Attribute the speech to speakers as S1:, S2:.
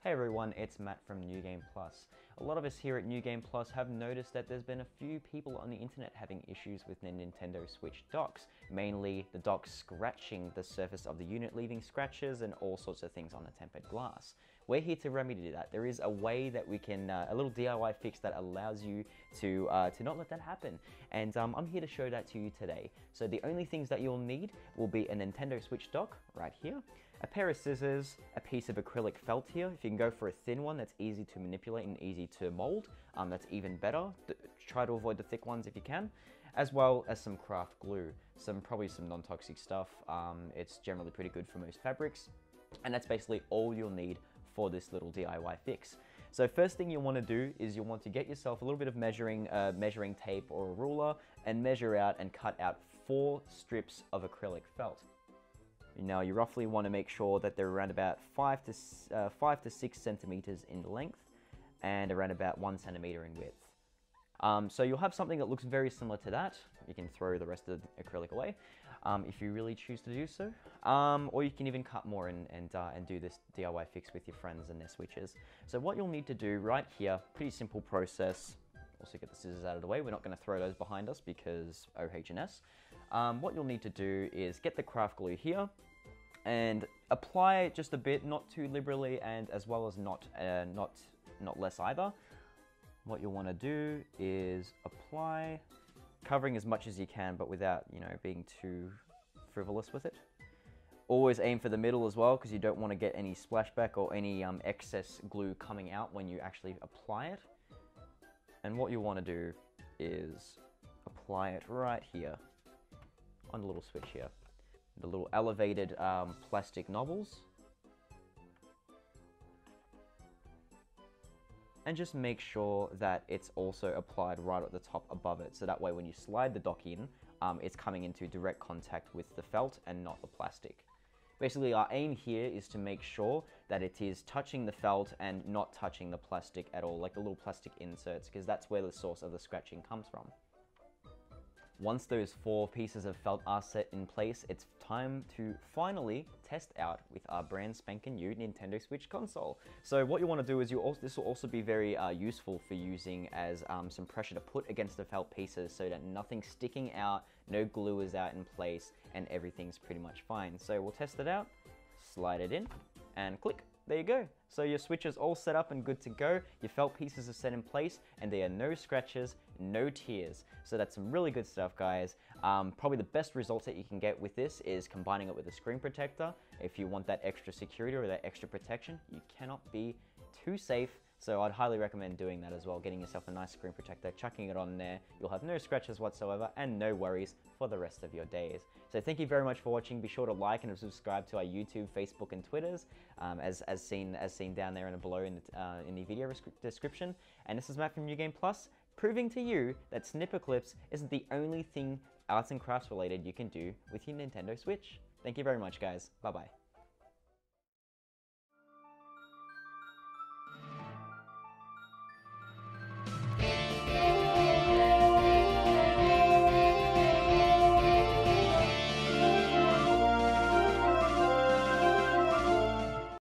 S1: Hey everyone, it's Matt from New Game Plus. A lot of us here at New Game Plus have noticed that there's been a few people on the internet having issues with their Nintendo Switch docks, mainly the dock scratching the surface of the unit, leaving scratches and all sorts of things on the tempered glass. We're here to remedy that. There is a way that we can, a little DIY fix that allows you to not let that happen. And I'm here to show that to you today. So the only things that you'll need will be a Nintendo Switch dock right here, a pair of scissors, a piece of acrylic felt here. If you can go for a thin one that's easy to manipulate and easy to mold, that's even better. Try to avoid the thick ones if you can, as well as some craft glue, probably some non-toxic stuff. It's generally pretty good for most fabrics, and that's basically all you'll need for this little DIY fix. So first thing you want to do is you'll want to get yourself a little bit of measuring tape or a ruler and measure out and cut out 4 strips of acrylic felt. Now you roughly want to make sure that they're around about 5 to 6 centimeters in length and around about 1 centimeter in width. So you'll have something that looks very similar to that. You can throw the rest of the acrylic away if you really choose to do so. Or you can even cut more and do this DIY fix with your friends and their switches. So what you'll need to do right here, pretty simple process. Also get the scissors out of the way. We're not going to throw those behind us because OH&S. What you'll need to do is get the craft glue here and apply it just a bit, not too liberally, and as well as not less either. What you'll want to do is apply, covering as much as you can, but without, being too frivolous with it. Always aim for the middle as well, because you don't want to get any splashback or any excess glue coming out when you actually apply it. And what you want to do is apply it right here on the little switch here. The little elevated plastic knobbles. And just make sure that it's also applied right at the top above it. So that way when you slide the dock in, it's coming into direct contact with the felt and not the plastic. Basically, our aim here is to make sure that it is touching the felt and not touching the plastic at all, like the little plastic inserts, because that's where the source of the scratching comes from. Once those 4 pieces of felt are set in place, it's time to finally test out with our brand spanking new Nintendo Switch console. So what you want to do is this will also be very useful for using as some pressure to put against the felt pieces so that nothing's sticking out, no glue is out in place, and everything's pretty much fine. So we'll test it out, slide it in, and click. There you go. So your switch is all set up and good to go. Your felt pieces are set in place and there are no scratches, no tears. So that's some really good stuff, guys. Probably the best results that you can get with this is combining it with a screen protector. If you want that extra security or that extra protection, you cannot be too safe. So I'd highly recommend doing that as well, getting yourself a nice screen protector, chucking it on there. You'll have no scratches whatsoever and no worries for the rest of your days. So thank you very much for watching. Be sure to like and subscribe to our YouTube, Facebook, and Twitters, as seen down there and below in the video description. And this is Matt from New Game Plus, proving to you that snipper clips isn't the only thing arts and crafts related you can do with your Nintendo Switch. Thank you very much, guys. Bye-bye.